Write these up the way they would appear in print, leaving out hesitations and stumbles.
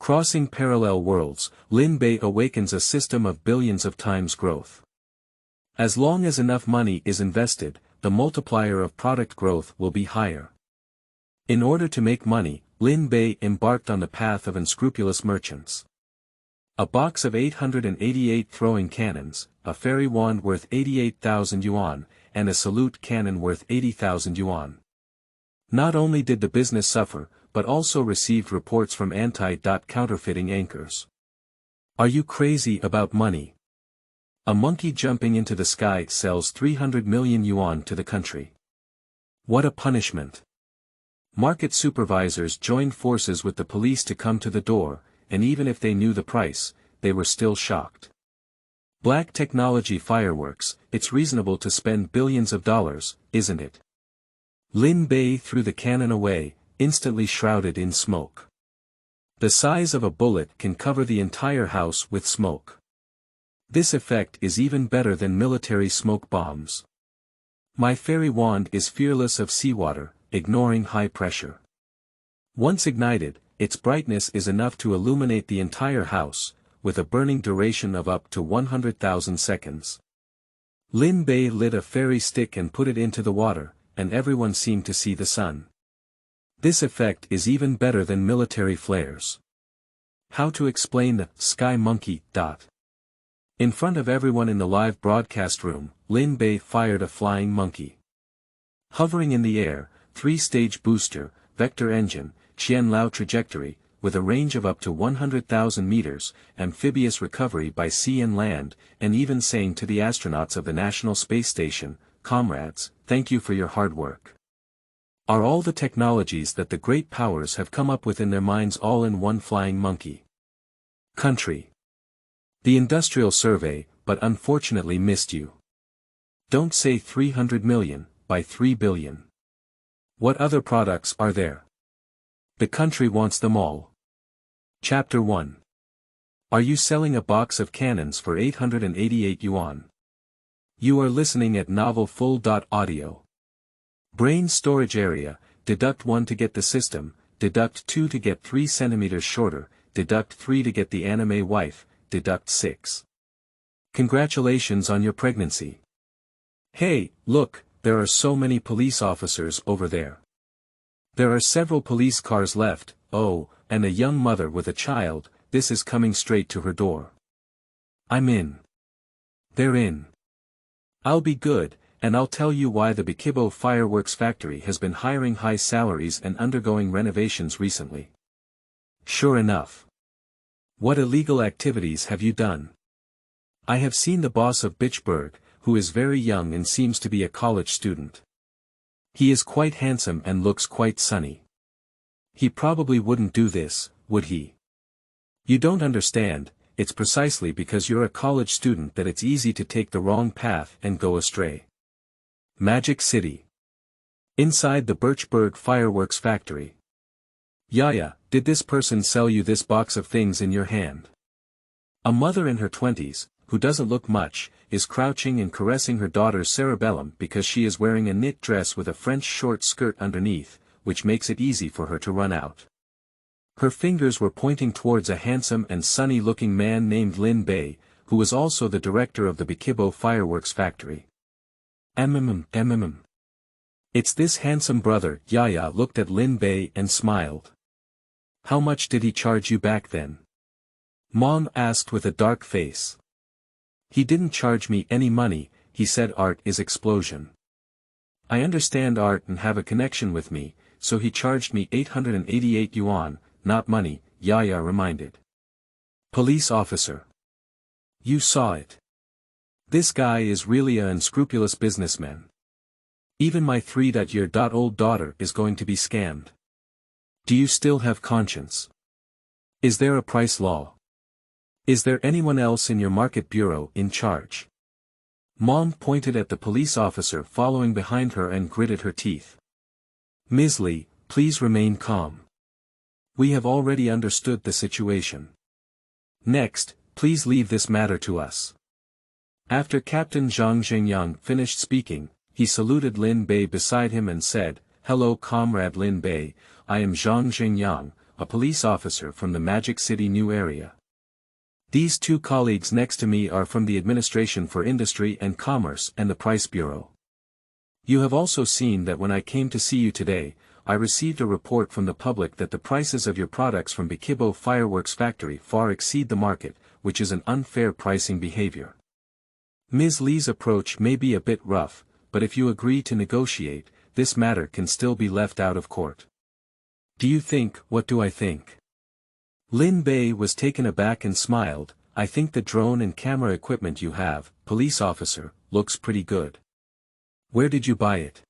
Crossing parallel worlds, Lin Bei awakens a system of billions of times growth. As long as enough money is invested, the multiplier of product growth will be higher. In order to make money, Lin Bei embarked on the path of unscrupulous merchants. A box of 888 throwing cannons, a fairy wand worth 88,000 yuan, and a salute cannon worth 80,000 yuan. Not only did the business suffer, but also received reports from anti-counterfeiting anchors. Are you crazy about money? A monkey jumping into the sky sells 300 million yuan to the country. What a punishment! Market supervisors joined forces with the police to come to the door, and even if they knew the price, they were still shocked. Black technology fireworks, it's reasonable to spend billions of dollars, isn't it? Lin Bei threw the cannon away, instantly shrouded in smoke. The size of a bullet can cover the entire house with smoke. This effect is even better than military smoke bombs. My fairy wand is fearless of seawater, ignoring high pressure. Once ignited, its brightness is enough to illuminate the entire house, with a burning duration of up to 100,000 seconds. Lin Bei lit a fairy stick and put it into the water, and everyone seemed to see the sun. This effect is even better than military flares. How to explain the sky monkey? In front of everyone in the live broadcast room, Lin Bei fired a flying monkey. Hovering in the air, 3-stage booster, vector engine, Qianlao trajectory, with a range of up to 100,000 meters, amphibious recovery by sea and land, and even saying to the astronauts of the National Space Station, "Comrades, thank you for your hard work." Are all the technologies that the great powers have come up with in their minds all in one flying monkey? Country. The Industrial Survey, but unfortunately missed you. Don't say 300 million, by 3 billion. What other products are there? The country wants them all. Chapter 1. Are you selling a box of cannons for 888 yuan? You are listening at novelfull.audio. Brain storage area, deduct 1 to get the system, deduct 2 to get 3 centimeters shorter, deduct 3 to get the anime wife, deduct 6. Congratulations on your pregnancy. Hey, look, there are so many police officers over there. There are several police cars left, oh, and a young mother with a child, this is coming straight to her door. I'm in. They're in. I'll be good, and I'll tell you why the Bikibo fireworks factory has been hiring high salaries and undergoing renovations recently. Sure enough. What illegal activities have you done? I have seen the boss of Bitchberg, who is very young and seems to be a college student. He is quite handsome and looks quite sunny. He probably wouldn't do this, would he? You don't understand, it's precisely because you're a college student that it's easy to take the wrong path and go astray. Magic City. Inside the Birchberg fireworks factory. Yaya, did this person sell you this box of things in your hand? A mother in her 20s, who doesn't look much, is crouching and caressing her daughter's cerebellum because she is wearing a knit dress with a French short skirt underneath, which makes it easy for her to run out. Her fingers were pointing towards a handsome and sunny-looking man named Lin Bei, who was also the director of the Bikibo fireworks factory. It's this handsome brother. Yaya looked at Lin Bei and smiled. How much did he charge you back then? Mom asked with a dark face. He didn't charge me any money, he said. Art is explosion. I understand art and have a connection with me, so he charged me 888 yuan, not money, Yaya reminded. Police officer. You saw it. This guy is really an unscrupulous businessman. Even my 3-year-old daughter is going to be scammed. Do you still have conscience? Is there a price law? Is there anyone else in your market bureau in charge? Mom pointed at the police officer following behind her and gritted her teeth. Ms. Li, please remain calm. We have already understood the situation. Next, please leave this matter to us. After Captain Zhang Zhengyang finished speaking, he saluted Lin Bei beside him and said, Hello Comrade Lin Bei, I am Zhang Zhengyang, a police officer from the Magic City New Area. These two colleagues next to me are from the Administration for Industry and Commerce and the Price Bureau. You have also seen that when I came to see you today, I received a report from the public that the prices of your products from Bikibo Fireworks Factory far exceed the market, which is an unfair pricing behavior. Ms. Lee's approach may be a bit rough, but if you agree to negotiate, this matter can still be left out of court. Do you think, what do I think? Lin Bei was taken aback and smiled. I think the drone and camera equipment you have, police officer, looks pretty good. Where did you buy it?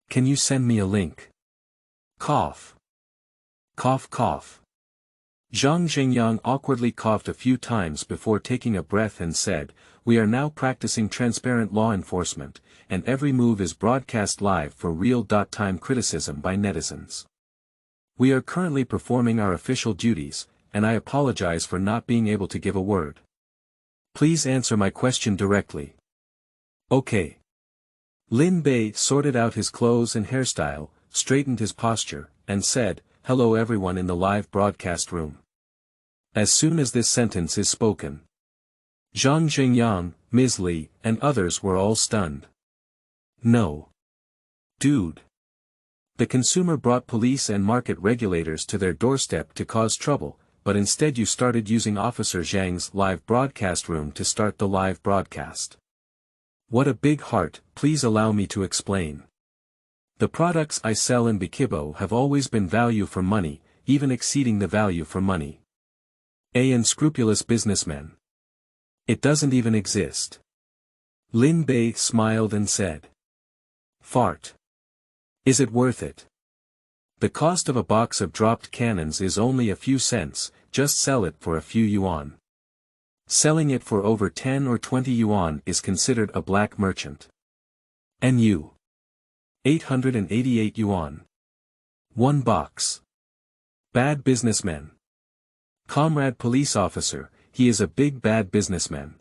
Can you send me a link? Cough. Cough cough. Zhang Zhengyang awkwardly coughed a few times before taking a breath and said, we are now practicing transparent law enforcement, and every move is broadcast live for real-time criticism by netizens. We are currently performing our official duties, and I apologize for not being able to give a word. Please answer my question directly. Okay. Lin Bei sorted out his clothes and hairstyle, straightened his posture, and said, hello everyone in the live broadcast room. As soon as this sentence is spoken, Zhang Zhengyang, Ms. Li, and others were all stunned. No. Dude. The consumer brought police and market regulators to their doorstep to cause trouble, but instead you started using Officer Zhang's live broadcast room to start the live broadcast. What a big heart, please allow me to explain. The products I sell in Bikibo have always been value for money, even exceeding the value for money. An unscrupulous businessman. It doesn't even exist. Lin Bei smiled and said. Fart. Is it worth it? The cost of a box of dropped cannons is only a few cents, just sell it for a few yuan. Selling it for over 10 or 20 yuan is considered a black merchant. NU. 888 yuan. One box. Bad businessman. Comrade police officer, he is a big bad businessman.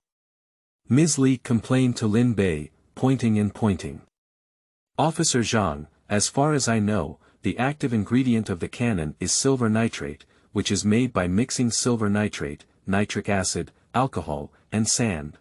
Ms. Li complained to Lin Bei, pointing and pointing. Officer Zhang, as far as I know, the active ingredient of the cannon is silver nitrate, which is made by mixing silver nitrate, nitric acid, alcohol, and sand.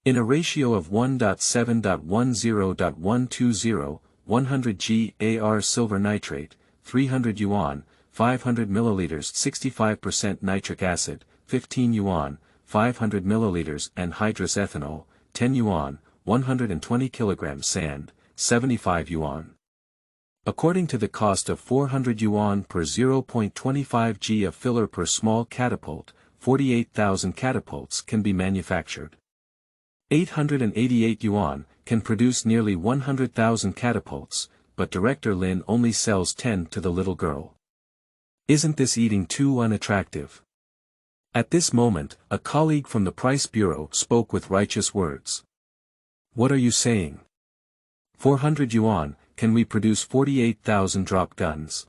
In a ratio of 1.7.10.120, 100 g/AR silver nitrate, 300 yuan, 500 milliliters 65% nitric acid, 15 yuan, 500 milliliters anhydrous ethanol, 10 yuan, 120 kilograms sand, 75 yuan. According to the cost of 400 yuan per 0.25 g of filler per small catapult, 48,000 catapults can be manufactured. 888 yuan can produce nearly 100,000 catapults, but Director Lin only sells 10 to the little girl. Isn't this eating too unattractive? At this moment, a colleague from the Price Bureau spoke with righteous words. What are you saying? 400 yuan, can we produce 48,000 drop guns?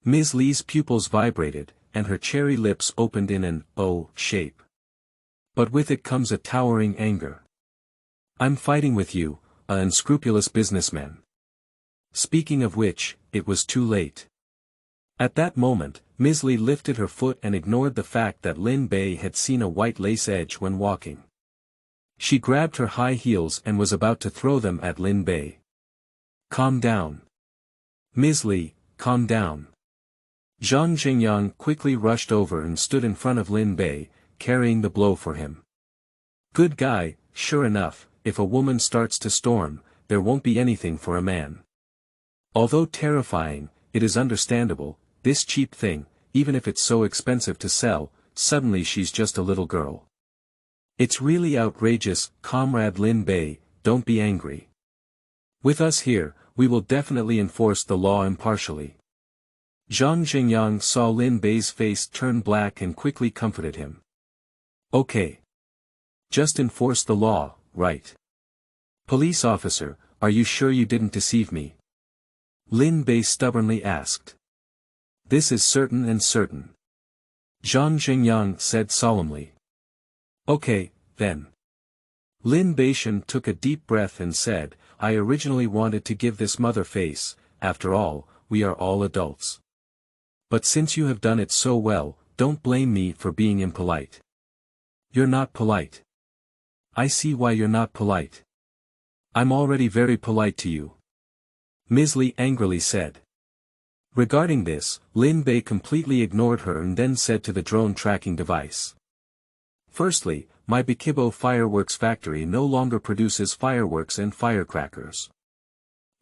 Ms. Li's pupils vibrated, and her cherry lips opened in an O shape. But with it comes a towering anger. I'm fighting with you, an unscrupulous businessman. Speaking of which, it was too late. At that moment, Ms. Li lifted her foot and ignored the fact that Lin Bei had seen a white lace edge when walking. She grabbed her high heels and was about to throw them at Lin Bei. Calm down. Ms. Li, calm down. Zhang Zhengyang quickly rushed over and stood in front of Lin Bei, carrying the blow for him. Good guy, sure enough, if a woman starts to storm, there won't be anything for a man. Although terrifying, it is understandable, this cheap thing, even if it's so expensive to sell, suddenly she's just a little girl. It's really outrageous, Comrade Lin Bei, don't be angry. With us here, we will definitely enforce the law impartially. Zhang Zhengyang saw Lin Bei's face turn black and quickly comforted him. Okay. Just enforce the law, right? Police officer, are you sure you didn't deceive me? Lin Bei stubbornly asked. This is certain and certain. Zhang Zhengyang said solemnly. Okay, then. Lin Bei took a deep breath and said, I originally wanted to give this mother face, after all, we are all adults. But since you have done it so well, don't blame me for being impolite. You're not polite. I see why you're not polite. I'm already very polite to you. Ms. Li angrily said. Regarding this, Lin Bei completely ignored her and then said to the drone tracking device. Firstly, my Bikibo fireworks factory no longer produces fireworks and firecrackers.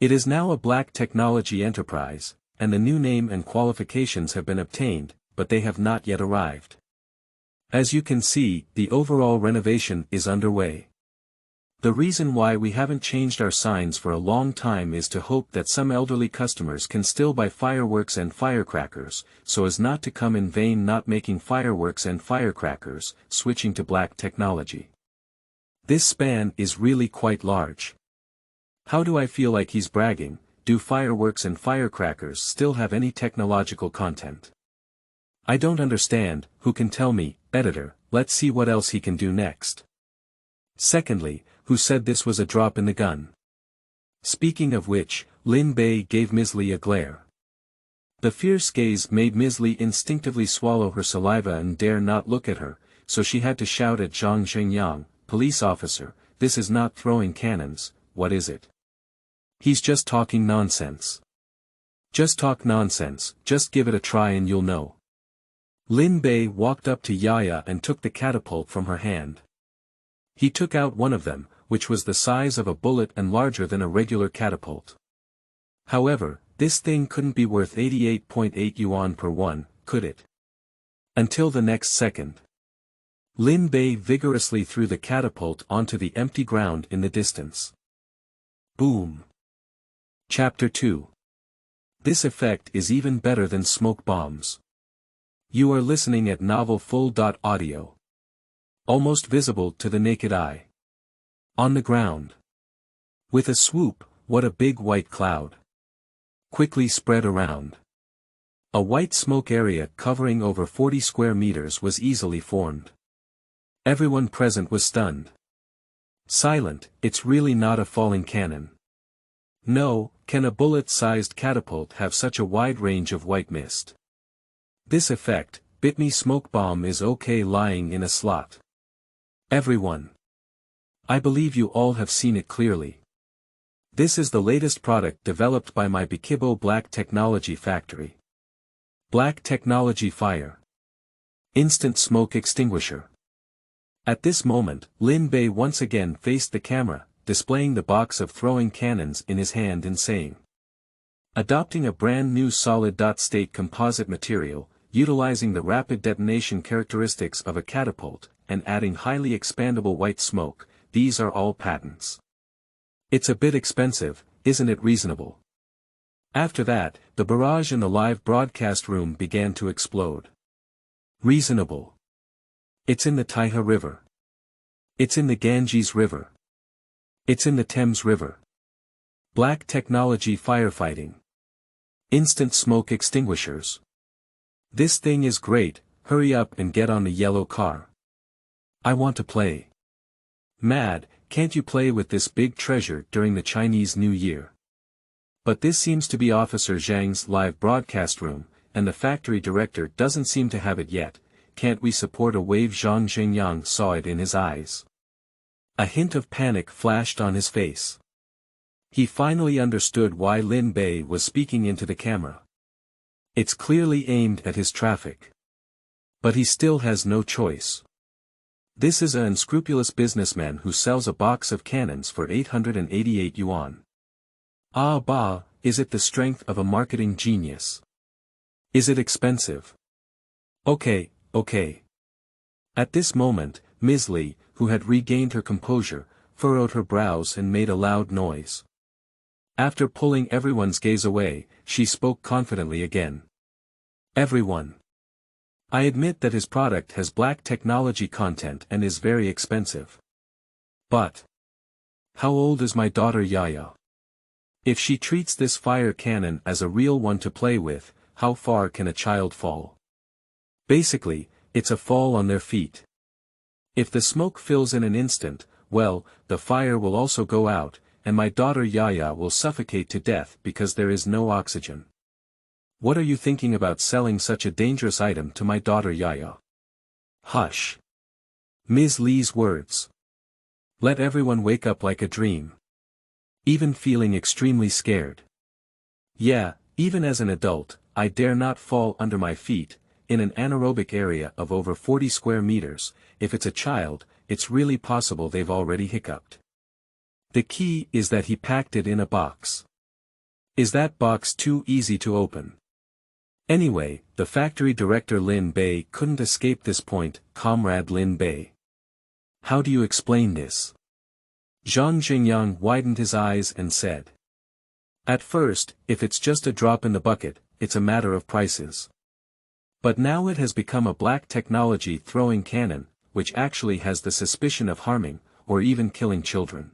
It is now a black technology enterprise, and the new name and qualifications have been obtained, but they have not yet arrived. As you can see, the overall renovation is underway. The reason why we haven't changed our signs for a long time is to hope that some elderly customers can still buy fireworks and firecrackers, so as not to come in vain not making fireworks and firecrackers, switching to black technology. This span is really quite large. How do I feel like he's bragging? Do fireworks and firecrackers still have any technological content? I don't understand. Who can tell me? Editor, let's see what else he can do next. Secondly, who said this was a drop in the gun? Speaking of which, Lin Bei gave Ms. Li a glare. The fierce gaze made Ms. Li instinctively swallow her saliva and dare not look at her, so she had to shout at Zhang Zhengyang, police officer, this is not throwing cannons, what is it? He's just talking nonsense. Just talk nonsense, just give it a try and you'll know. Lin Bei walked up to Yaya and took the catapult from her hand. He took out one of them, which was the size of a bullet and larger than a regular catapult. However, this thing couldn't be worth 88.8 yuan per one, could it? Until the next second. Lin Bei vigorously threw the catapult onto the empty ground in the distance. Boom. Chapter 2. This effect is even better than smoke bombs. You are listening at novel full.audio. Almost visible to the naked eye. On the ground. With a swoop, what a big white cloud. Quickly spread around. A white smoke area covering over 40 square meters was easily formed. Everyone present was stunned. Silent, it's really not a falling cannon. No, can a bullet-sized catapult have such a wide range of white mist? This effect, Bitme smoke bomb is okay lying in a slot. Everyone. I believe you all have seen it clearly. This is the latest product developed by my Bikibo Black Technology Factory. Black Technology Fire. Instant Smoke Extinguisher. At this moment, Lin Bei once again faced the camera, displaying the box of throwing cannons in his hand and saying. Adopting a brand new solid-state composite material, utilizing the rapid detonation characteristics of a catapult, and adding highly expandable white smoke, these are all patents. It's a bit expensive, isn't it reasonable? After that, the barrage in the live broadcast room began to explode. Reasonable. It's in the Taiha River. It's in the Ganges River. It's in the Thames River. Black technology firefighting. Instant smoke extinguishers. This thing is great, hurry up and get on the yellow car. I want to play. Mad, can't you play with this big treasure during the Chinese New Year? But this seems to be Officer Zhang's live broadcast room, and the factory director doesn't seem to have it yet. Can't we support a wave? Zhang Zhengyang saw it in his eyes. A hint of panic flashed on his face. He finally understood why Lin Bei was speaking into the camera. It's clearly aimed at his traffic. But he still has no choice. This is an unscrupulous businessman who sells a box of cannons for 888 yuan. Ah bah, is it the strength of a marketing genius? Is it expensive? Okay. At this moment, Ms. Li, who had regained her composure, furrowed her brows and made a loud noise. After pulling everyone's gaze away, she spoke confidently again. Everyone. I admit that his product has black technology content and is very expensive. But how old is my daughter Yaya? If she treats this fire cannon as a real one to play with, how far can a child fall? Basically, it's a fall on their feet. If the smoke fills in an instant, well, the fire will also go out, and my daughter Yaya will suffocate to death because there is no oxygen. What are you thinking about selling such a dangerous item to my daughter Yaya? Hush. Ms. Li's words. Let everyone wake up like a dream. Even feeling extremely scared. Yeah, even as an adult, I dare not fall under my feet, in an anaerobic area of over 40 square meters. If it's a child, it's really possible they've already hiccuped. The key is that he packed it in a box. Is that box too easy to open? Anyway, the factory director Lin Bei couldn't escape this point. Comrade Lin Bei. How do you explain this? Zhang Xingyang widened his eyes and said. At first, if it's just a drop in the bucket, it's a matter of prices. But now it has become a black technology throwing cannon, which actually has the suspicion of harming, or even killing children.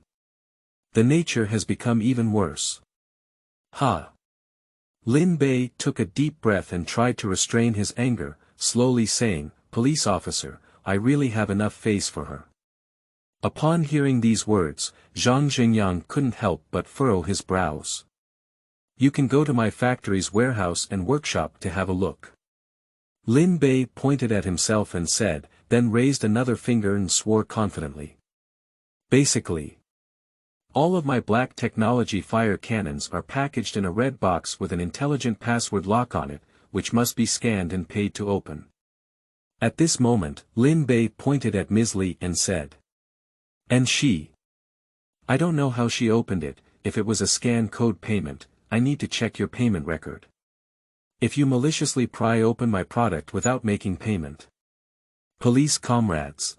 The nature has become even worse. Ha! Lin Bei took a deep breath and tried to restrain his anger, slowly saying, Police officer, I really have enough face for her. Upon hearing these words, Zhang Xingyang couldn't help but furrow his brows. You can go to my factory's warehouse and workshop to have a look. Lin Bei pointed at himself and said, then raised another finger and swore confidently. Basically, all of my black technology fire cannons are packaged in a red box with an intelligent password lock on it, which must be scanned and paid to open. At this moment, Lin Bei pointed at Ms. Li and said. And she? I don't know how she opened it. If it was a scan code payment, I need to check your payment record. If you maliciously pry open my product without making payment. Police comrades.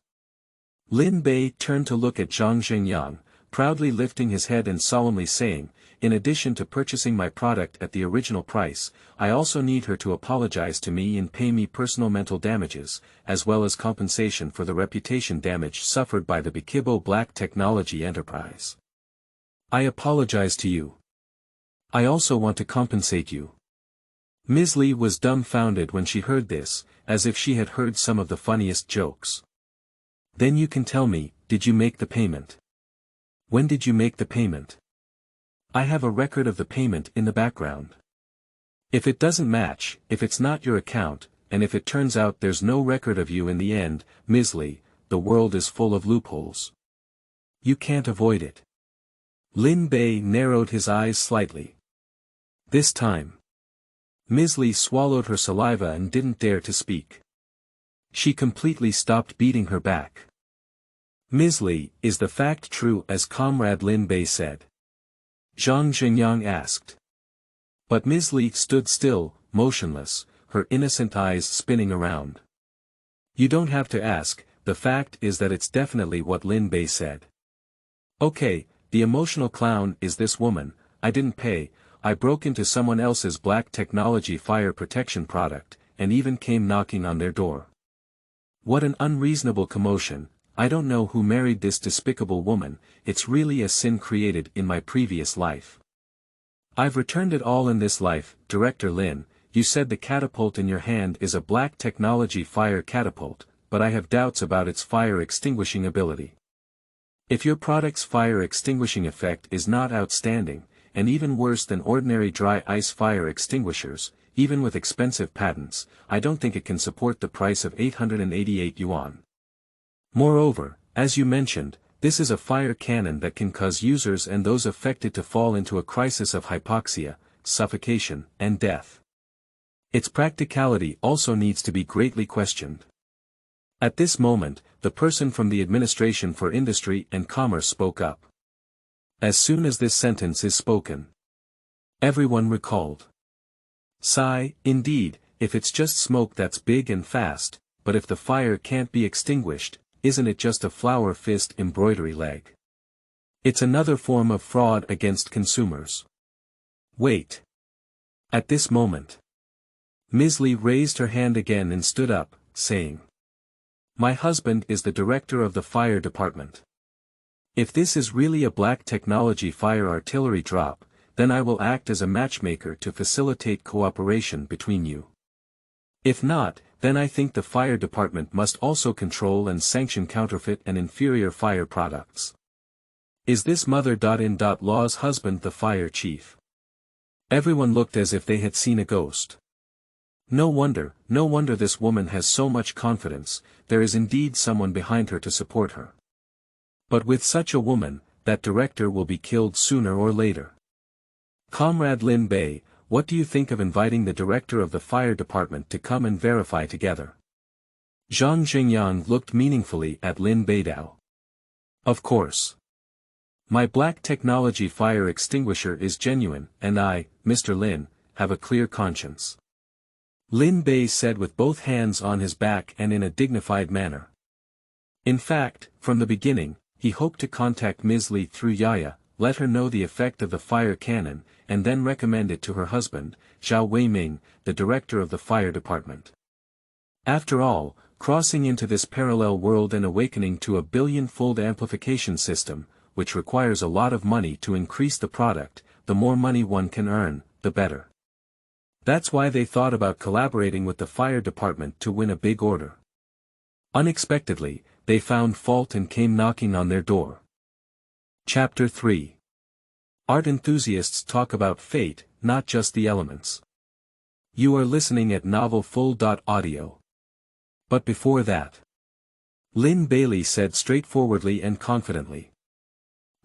Lin Bei turned to look at Zhang Xingyang, proudly lifting his head and solemnly saying, in addition to purchasing my product at the original price, I also need her to apologize to me and pay me personal mental damages, as well as compensation for the reputation damage suffered by the Bikibo Black Technology Enterprise. I apologize to you. I also want to compensate you. Ms. Li was dumbfounded when she heard this, as if she had heard some of the funniest jokes. Then you can tell me, did you make the payment? When did you make the payment? I have a record of the payment in the background. If it doesn't match, if it's not your account, and if it turns out there's no record of you in the end, Ms. Li, the world is full of loopholes. You can't avoid it. Lin Bei narrowed his eyes slightly. This time. Ms. Li swallowed her saliva and didn't dare to speak. She completely stopped beating her back. Ms. Li, is the fact true as Comrade Lin Bei said? Zhang Xingyang asked. But Ms. Li stood still, motionless, her innocent eyes spinning around. You don't have to ask, the fact is that it's definitely what Lin Bei said. Okay, the emotional clown is this woman. I didn't pay, I broke into someone else's black technology fire protection product, and even came knocking on their door. What an unreasonable commotion. I don't know who married this despicable woman, it's really a sin created in my previous life. I've returned it all in this life. Director Lin, you said the catapult in your hand is a black technology fire catapult, but I have doubts about its fire extinguishing ability. If your product's fire extinguishing effect is not outstanding, and even worse than ordinary dry ice fire extinguishers, even with expensive patents, I don't think it can support the price of 888 yuan. Moreover, as you mentioned, this is a fire cannon that can cause users and those affected to fall into a crisis of hypoxia, suffocation, and death. Its practicality also needs to be greatly questioned. At this moment, the person from the Administration for Industry and Commerce spoke up. As soon as this sentence is spoken, everyone recalled. Sigh, indeed, if it's just smoke that's big and fast, but if the fire can't be extinguished, isn't it just a flower fist embroidery leg? It's another form of fraud against consumers. Wait. At this moment, Ms. Li raised her hand again and stood up, saying, My husband is the director of the fire department. If this is really a black technology fire artillery drop, then I will act as a matchmaker to facilitate cooperation between you. If not, then I think the fire department must also control and sanction counterfeit and inferior fire products. Is this mother.in.law's husband the fire chief? Everyone looked as if they had seen a ghost. No wonder this woman has so much confidence, there is indeed someone behind her to support her. But with such a woman, that director will be killed sooner or later. Comrade Lin Bei, what do you think of inviting the director of the fire department to come and verify together? Zhang Jingyang looked meaningfully at Lin Beidao. Of course. My black technology fire extinguisher is genuine, and I, Mr. Lin, have a clear conscience. Lin Bei said with both hands on his back and in a dignified manner. In fact, from the beginning, he hoped to contact Ms. Li through Yaya, let her know the effect of the fire cannon, and then recommend it to her husband, Zhao Weiming, the director of the fire department. After all, crossing into this parallel world and awakening to a billion-fold amplification system, which requires a lot of money to increase the product, the more money one can earn, the better. That's why they thought about collaborating with the fire department to win a big order. Unexpectedly, they found fault and came knocking on their door. Chapter 3. Art enthusiasts talk about fate, not just the elements. You are listening at novelfull.audio. But before that, Lin Bei said straightforwardly and confidently.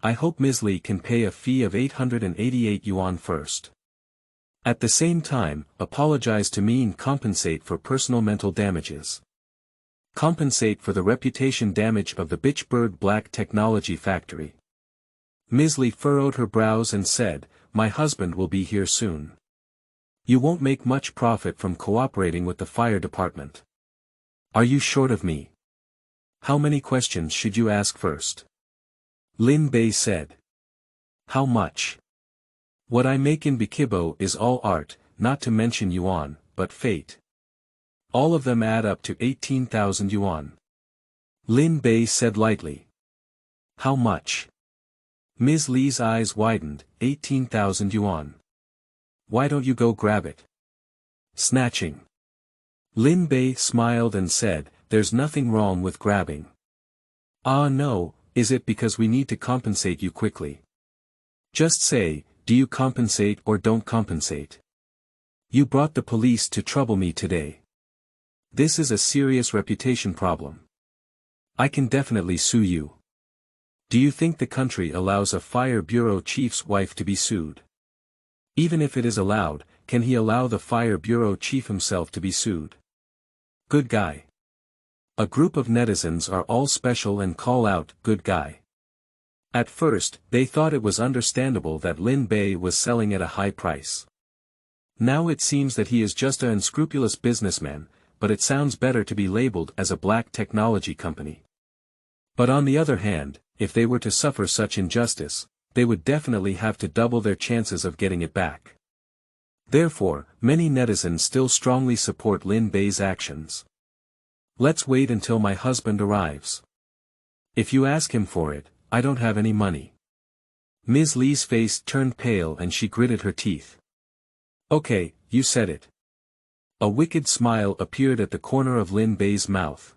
I hope Ms. Li can pay a fee of 888 yuan first. At the same time, apologize to me and compensate for personal mental damages. Compensate for the reputation damage of the Bitchberg Black Technology Factory. Ms. Li furrowed her brows and said, my husband will be here soon. You won't make much profit from cooperating with the fire department. Are you short of me? How many questions should you ask first? Lin Bei said. How much? What I make in Bikibo is all art, not to mention Yuan, but fate. All of them add up to 18,000 yuan. Lin Bei said lightly. How much? Ms. Li's eyes widened, 18,000 yuan. Why don't you go grab it? Snatching. Lin Bei smiled and said, there's nothing wrong with grabbing. Ah no, is it because we need to compensate you quickly? Just say, do you compensate or don't compensate? You brought the police to trouble me today. This is a serious reputation problem. I can definitely sue you. Do you think the country allows a fire bureau chief's wife to be sued? Even if it is allowed, can he allow the fire bureau chief himself to be sued? Good guy. A group of netizens are all special and call out, good guy. At first, they thought it was understandable that Lin Bei was selling at a high price. Now it seems that he is just an unscrupulous businessman, but it sounds better to be labeled as a black technology company. But on the other hand, if they were to suffer such injustice, they would definitely have to double their chances of getting it back. Therefore, many netizens still strongly support Lin Bei's actions. Let's wait until my husband arrives. If you ask him for it, I don't have any money. Ms. Li's face turned pale and she gritted her teeth. Okay, you said it. A wicked smile appeared at the corner of Lin Bei's mouth.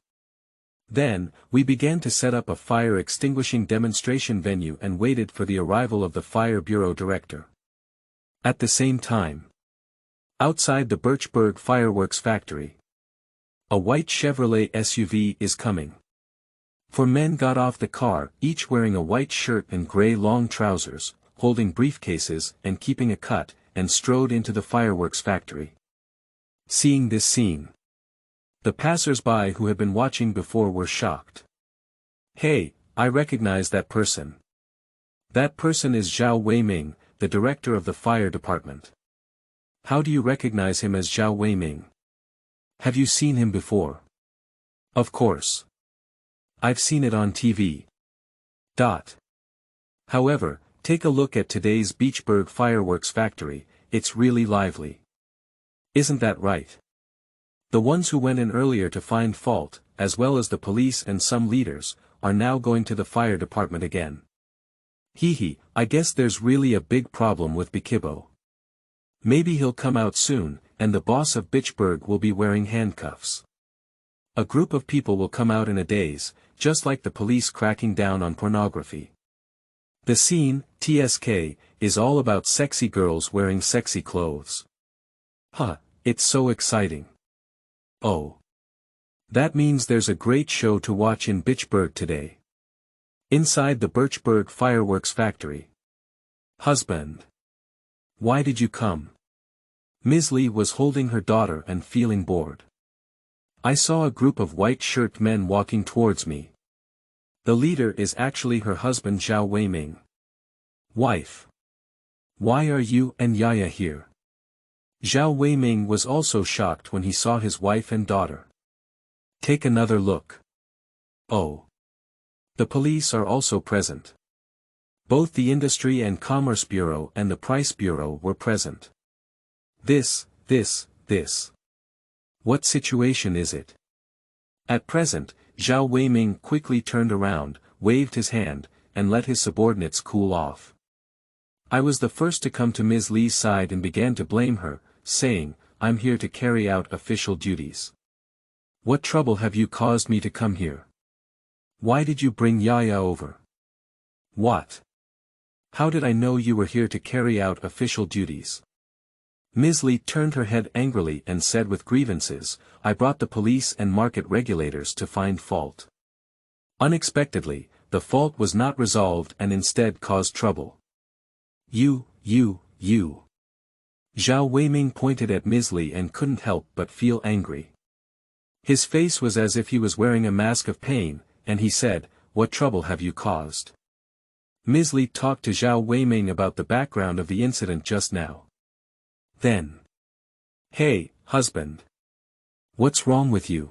Then, we began to set up a fire extinguishing demonstration venue and waited for the arrival of the fire bureau director. At the same time, outside the Birchberg fireworks factory, a white Chevrolet SUV is coming. 4 men got off the car, each wearing a white shirt and gray long trousers, holding briefcases and keeping a cut, and strode into the fireworks factory. Seeing this scene, the passers-by who had been watching before were shocked. Hey, I recognize that person. That person is Zhao Weiming, the director of the fire department. How do you recognize him as Zhao Weiming? Have you seen him before? Of course. I've seen it on TV. However, take a look at today's Beachburg fireworks factory, it's really lively. Isn't that right? The ones who went in earlier to find fault, as well as the police and some leaders, are now going to the fire department again. I guess there's really a big problem with Bikibo. Maybe he'll come out soon, and the boss of Bitchberg will be wearing handcuffs. A group of people will come out in a daze, just like the police cracking down on pornography. The scene, TSK, is all about sexy girls wearing sexy clothes. it's so exciting. Oh. That means there's a great show to watch in Bitchburg today. Inside the Birchburg fireworks factory. Husband. Why did you come? Ms. Li was holding her daughter and feeling bored. I saw a group of white-shirt men walking towards me. The leader is actually her husband Zhao Weiming. Wife. Why are you and Yaya here? Zhao Weiming was also shocked when he saw his wife and daughter. Take another look. Oh. The police are also present. Both the Industry and Commerce Bureau and the Price Bureau were present. This. What situation is it? At present, Zhao Weiming quickly turned around, waved his hand, and let his subordinates cool off. I was the first to come to Ms. Li's side and began to blame her, saying, I'm here to carry out official duties. What trouble have you caused me to come here? Why did you bring Yaya over? What? How did I know you were here to carry out official duties? Ms. Li turned her head angrily and said with grievances, I brought the police and market regulators to find fault. Unexpectedly, the fault was not resolved and instead caused trouble. You. Zhao Weiming pointed at Ms. Li and couldn't help but feel angry. His face was as if he was wearing a mask of pain, and he said, What trouble have you caused? Ms. Li talked to Zhao Weiming about the background of the incident just now. Then. Hey, husband. What's wrong with you?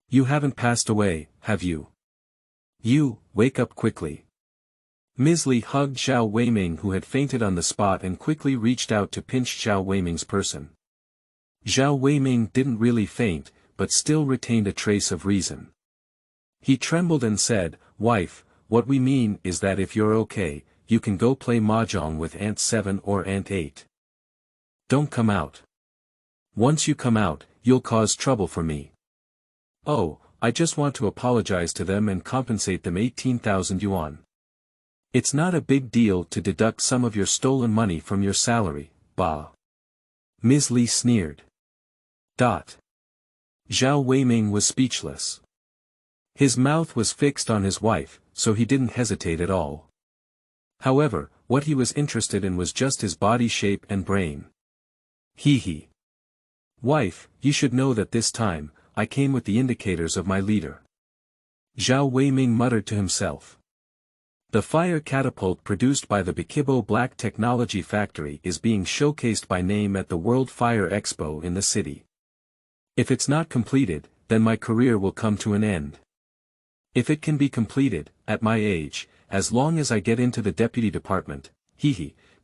You haven't passed away, have you? You, wake up quickly. Ms. Li hugged Zhao Weiming who had fainted on the spot and quickly reached out to pinch Zhao Weiming's person. Zhao Weiming didn't really faint, but still retained a trace of reason. He trembled and said, Wife, what we mean is that if you're okay, you can go play mahjong with Aunt 7 or Aunt 8. Don't come out. Once you come out, you'll cause trouble for me. Oh, I just want to apologize to them and compensate them 18,000 yuan. It's not a big deal to deduct some of your stolen money from your salary, bah. Ms. Li sneered. Zhao Weiming was speechless. His mouth was fixed on his wife, so he didn't hesitate at all. However, what he was interested in was just his body shape and brain. Hee. Wife, you should know that this time, I came with the indicators of my leader. Zhao Weiming muttered to himself. The fire catapult produced by the Bikibo Black Technology Factory is being showcased by name at the World Fire Expo in the city. If it's not completed, then my career will come to an end. If it can be completed, at my age, as long as I get into the deputy department,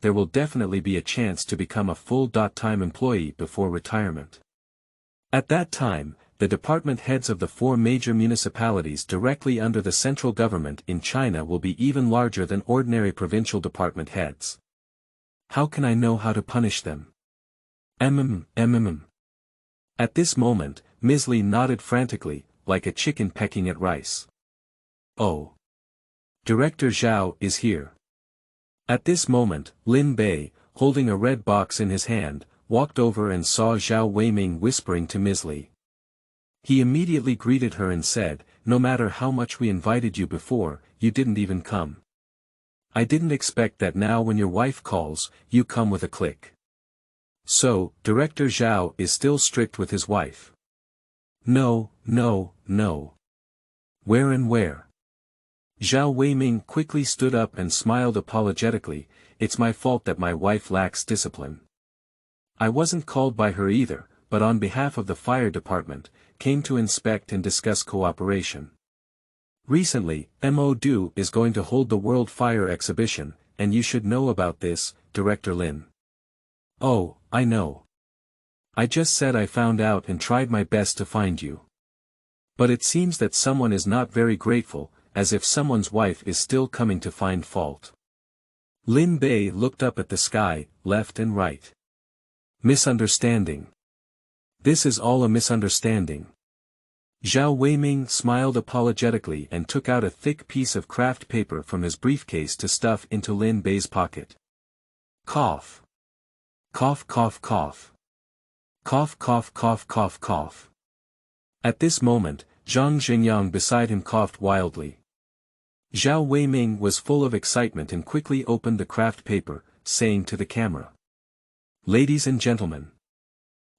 there will definitely be a chance to become a full-time employee before retirement. At that time, the department heads of the 4 major municipalities directly under the central government in China will be even larger than ordinary provincial department heads. How can I know how to punish them? At this moment, Ms. Li nodded frantically, like a chicken pecking at rice. Oh. Director Zhao is here. At this moment, Lin Bei, holding a red box in his hand, walked over and saw Zhao Weiming whispering to Ms. Li. He immediately greeted her and said, No matter how much we invited you before, you didn't even come. I didn't expect that now when your wife calls, you come with a click. So, Director Zhao is still strict with his wife. No. Where and where? Zhao Weiming quickly stood up and smiled apologetically, It's my fault that my wife lacks discipline. I wasn't called by her either, but on behalf of the fire department, came to inspect and discuss cooperation. Recently, MODU is going to hold the World Fire Exhibition, and you should know about this, Director Lin. Oh, I know. I just said I found out and tried my best to find you. But it seems that someone is not very grateful, as if someone's wife is still coming to find fault. Lin Bei looked up at the sky, left and right. Misunderstanding. This is all a misunderstanding. Zhao Weiming smiled apologetically and took out a thick piece of craft paper from his briefcase to stuff into Lin Bei's pocket. Cough. Cough. Cough cough cough cough cough. At this moment, Zhang Xingyang beside him coughed wildly. Zhao Weiming was full of excitement and quickly opened the craft paper, saying to the camera. Ladies and gentlemen.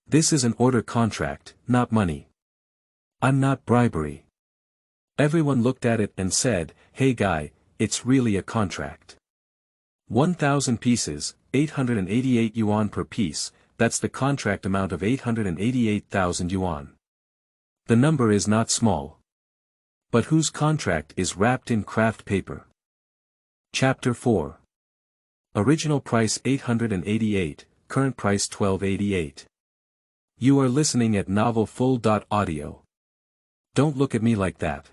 This is an order contract, not money. I'm not bribery. Everyone looked at it and said, hey guy, it's really a contract. 1,000 pieces, 888 yuan per piece, that's the contract amount of 888,000 yuan. The number is not small. But whose contract is wrapped in craft paper? Chapter 4. Original price 888, current price 1288. You are listening at novelfull.audio. Don't look at me like that.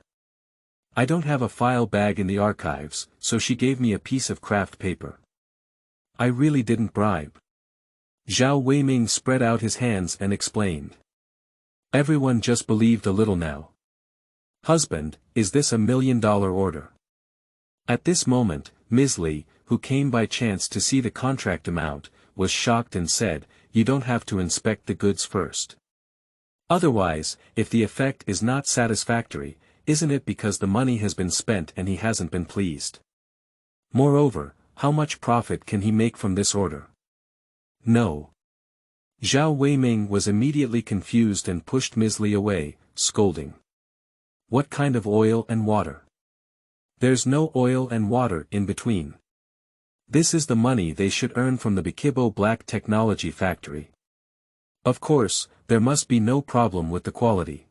I don't have a file bag in the archives, so she gave me a piece of craft paper. I really didn't bribe. Zhao Weiming spread out his hands and explained. Everyone just believed a little now. Husband, is this $1 million order? At this moment, Ms. Li, who came by chance to see the contract amount, was shocked and said, you don't have to inspect the goods first. Otherwise, if the effect is not satisfactory, isn't it because the money has been spent and he hasn't been pleased? Moreover, how much profit can he make from this order? No. Zhao Weiming was immediately confused and pushed Ms. Li away, scolding. What kind of oil and water? There's no oil and water in between. This is the money they should earn from the Bikibo Black Technology Factory. Of course, there must be no problem with the quality.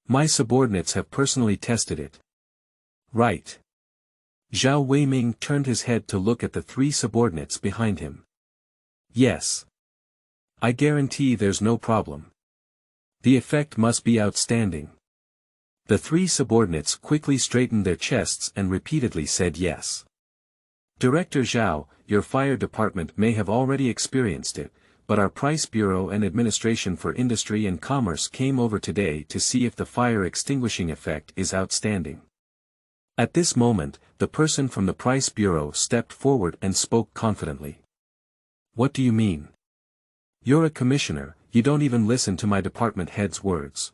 My subordinates have personally tested it. Right. Zhao Weiming turned his head to look at the three subordinates behind him. Yes. I guarantee there's no problem. The effect must be outstanding. The three subordinates quickly straightened their chests and repeatedly said yes. Director Zhao, your fire department may have already experienced it, but our Price Bureau and Administration for Industry and Commerce came over today to see if the fire extinguishing effect is outstanding. At this moment, the person from the Price Bureau stepped forward and spoke confidently. What do you mean? You're a commissioner, you don't even listen to my department head's words.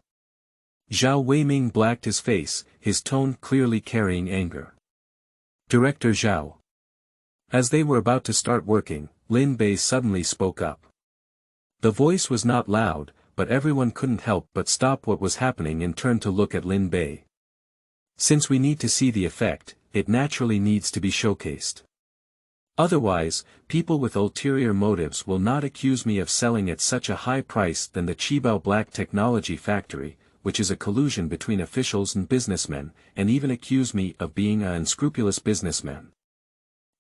Zhao Weiming blacked his face, his tone clearly carrying anger. Director Zhao. As they were about to start working, Lin Bei suddenly spoke up. The voice was not loud, but everyone couldn't help but stop what was happening and turn to look at Lin Bei. Since we need to see the effect, it naturally needs to be showcased. Otherwise, people with ulterior motives will not accuse me of selling at such a high price than the Qibao Black Technology Factory, which is a collusion between officials and businessmen, and even accuse me of being an unscrupulous businessman.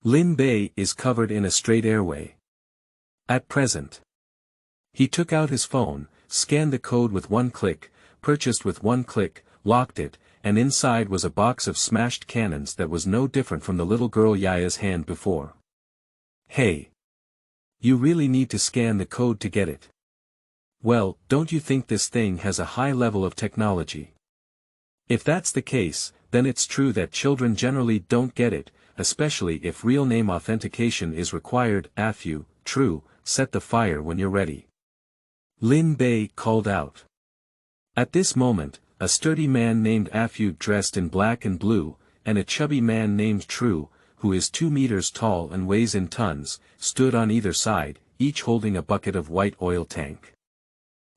Lin Bei is covered in a straight airway. At present. He took out his phone, scanned the code with one click, purchased with one click, locked it, and inside was a box of smashed cannons that was no different from the little girl Yaya's hand before. Hey! You really need to scan the code to get it. Well, don't you think this thing has a high level of technology? If that's the case, then it's true that children generally don't get it, especially if real name authentication is required. Afu, true, set the fire when you're ready. Lin Bei called out. At this moment, a sturdy man named Afu dressed in black and blue, and a chubby man named True, who is 2 meters tall and weighs in tons, stood on either side, each holding a bucket of white oil tank.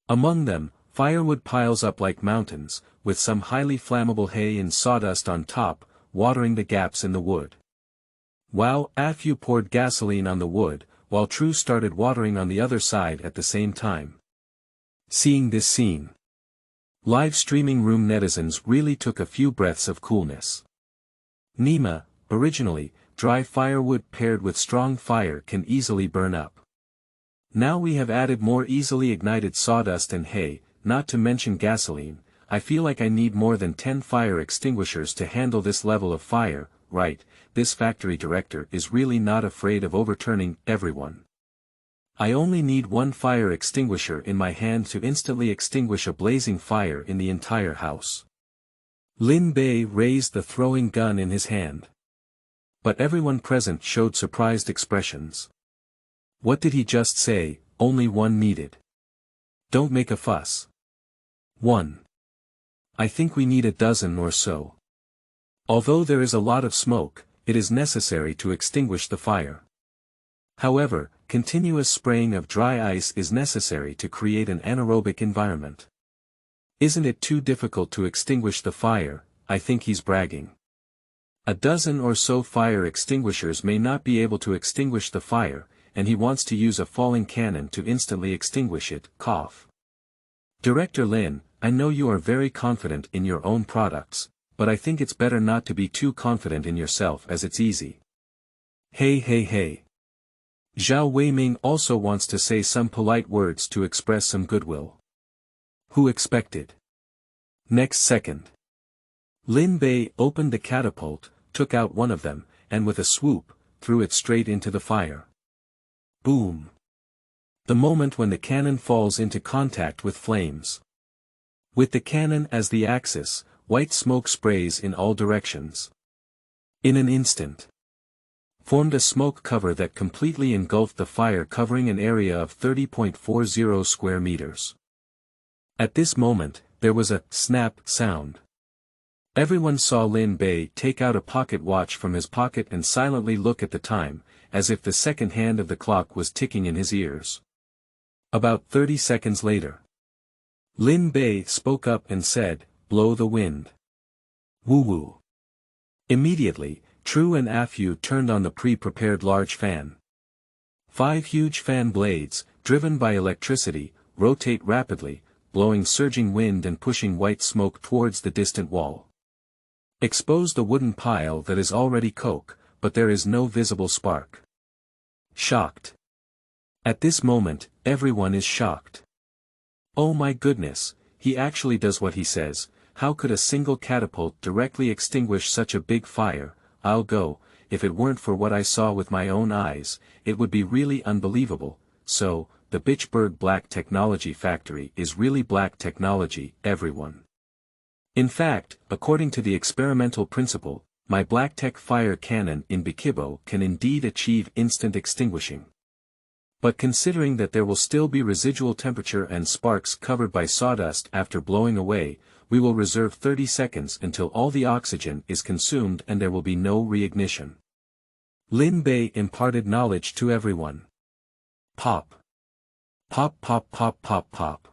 Among them, firewood piles up like mountains, with some highly flammable hay and sawdust on top, watering the gaps in the wood. Wow! Afu poured gasoline on the wood, while True started watering on the other side at the same time. Seeing this scene, live streaming room netizens really took a few breaths of coolness. Nima, originally, dry firewood paired with strong fire can easily burn up. Now we have added more easily ignited sawdust and hay, not to mention gasoline. I feel like I need more than 10 fire extinguishers to handle this level of fire. Right, this factory director is really not afraid of overturning everyone. I only need one fire extinguisher in my hand to instantly extinguish a blazing fire in the entire house. Lin Bei raised the throwing gun in his hand. But everyone present showed surprised expressions. What did he just say? Only one needed. Don't make a fuss. 1. I think we need a dozen or so. Although there is a lot of smoke, it is necessary to extinguish the fire. However, continuous spraying of dry ice is necessary to create an anaerobic environment. Isn't it too difficult to extinguish the fire? I think he's bragging. A dozen or so fire extinguishers may not be able to extinguish the fire, and he wants to use a falling cannon to instantly extinguish it. Cough. Director Lin, I know you are very confident in your own products, but I think it's better not to be too confident in yourself as it's easy. Hey. Zhao Weiming also wants to say some polite words to express some goodwill. Who expected? Next second. Lin Bei opened the catapult, took out one of them, and with a swoop, threw it straight into the fire. Boom. The moment when the cannon falls into contact with flames. With the cannon as the axis, white smoke sprays in all directions. In an instant. Formed a smoke cover that completely engulfed the fire, covering an area of 30.40 square meters. At this moment, there was a snap sound. Everyone saw Lin Bei take out a pocket watch from his pocket and silently look at the time, as if the second hand of the clock was ticking in his ears. About 30 seconds later. Lin Bei spoke up and said, "Blow the wind." Woo-woo. Immediately, True and Afu turned on the pre-prepared large fan. 5 huge fan blades, driven by electricity, rotate rapidly, blowing surging wind and pushing white smoke towards the distant wall. Expose the wooden pile that is already coke, but there is no visible spark. Shocked. At this moment, everyone is shocked. Oh my goodness, he actually does what he says. How could a single catapult directly extinguish such a big fire? I'll go. If it weren't for what I saw with my own eyes, it would be really unbelievable. So, the Bitchberg Black Technology Factory is really black technology, everyone. In fact, according to the experimental principle, my black tech fire cannon in Bikibo can indeed achieve instant extinguishing. But considering that there will still be residual temperature and sparks covered by sawdust after blowing away, we will reserve 30 seconds until all the oxygen is consumed and there will be no reignition. Lin Bei imparted knowledge to everyone. Pop. Pop pop pop pop pop.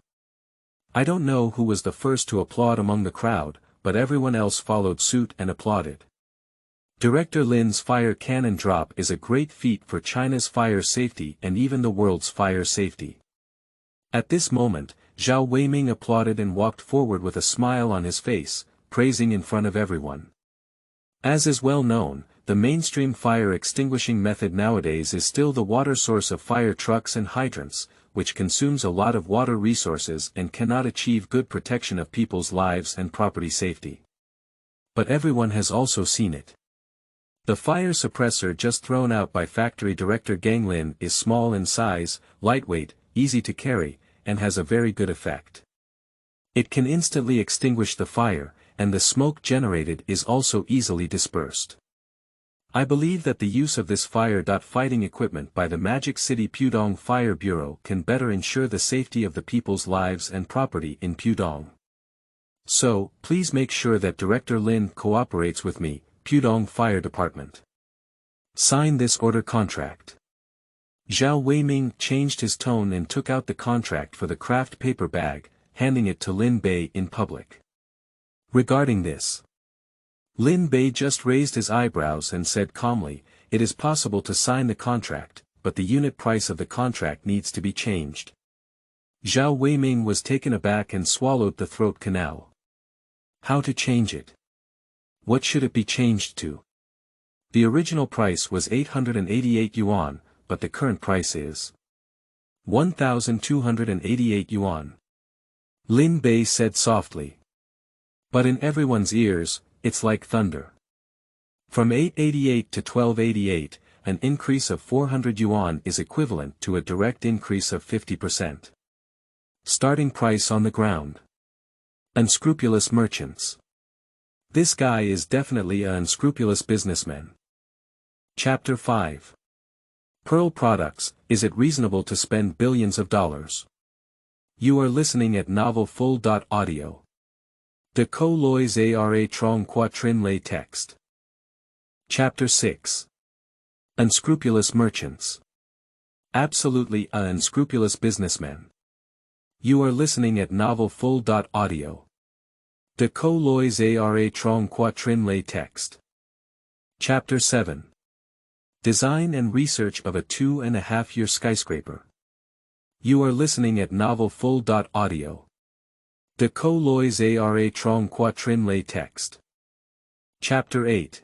I don't know who was the first to applaud among the crowd, but everyone else followed suit and applauded. Director Lin's fire cannon drop is a great feat for China's fire safety and even the world's fire safety. At this moment, Zhao Weiming applauded and walked forward with a smile on his face, praising in front of everyone. As is well known, the mainstream fire extinguishing method nowadays is still the water source of fire trucks and hydrants, which consumes a lot of water resources and cannot achieve good protection of people's lives and property safety. But everyone has also seen it. The fire suppressor just thrown out by factory director Gang Lin is small in size, lightweight, easy to carry, and has a very good effect. It can instantly extinguish the fire, and the smoke generated is also easily dispersed. I believe that the use of this fire-fighting equipment by the Magic City Pudong Fire Bureau can better ensure the safety of the people's lives and property in Pudong. So, please make sure that Director Lin cooperates with me, Pudong Fire Department. Sign this order contract. Zhao Weiming changed his tone and took out the contract for the craft paper bag, handing it to Lin Bei in public. Regarding this, Lin Bei just raised his eyebrows and said calmly, "It is possible to sign the contract, but the unit price of the contract needs to be changed." Zhao Weiming was taken aback and swallowed the throat canal. How to change it? What should it be changed to? The original price was 888 yuan, but the current price is 1,288 yuan. Lin Bei said softly. But in everyone's ears, it's like thunder. From 888 to 1288, an increase of 400 yuan is equivalent to a direct increase of 50%. Starting price on the ground. Unscrupulous merchants. This guy is definitely an unscrupulous businessman. Chapter 5. Pearl products, is it reasonable to spend billions of dollars? You are listening at novel full.audio. De co-lois ara trong quatrin lay text. Chapter 6. Unscrupulous merchants. Absolutely unscrupulous businessmen. You are listening at novel full.audio. De co-lois ara trong quatrin lay text. Chapter 7. Design and research of a 2.5-year skyscraper. You are listening at novel full.audio. De co-lois ara trong quatrin lay text. Chapter 8.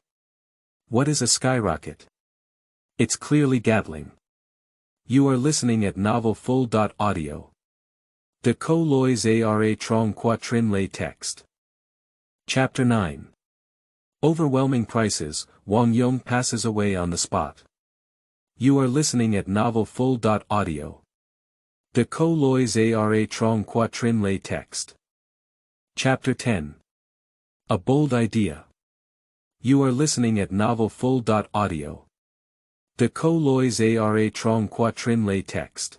What is a skyrocket? It's clearly Gatling. You are listening at novel full.audio. De co-lois ara trong quatrin lay text. Chapter 9. Overwhelming prices, Wang Yong passes away on the spot. You are listening at novel full.audio. De co-lois ara trong quatrin lay text. Chapter 10. A bold idea. You are listening at novel full.audio. De co-lois ara trong quatrin lay text.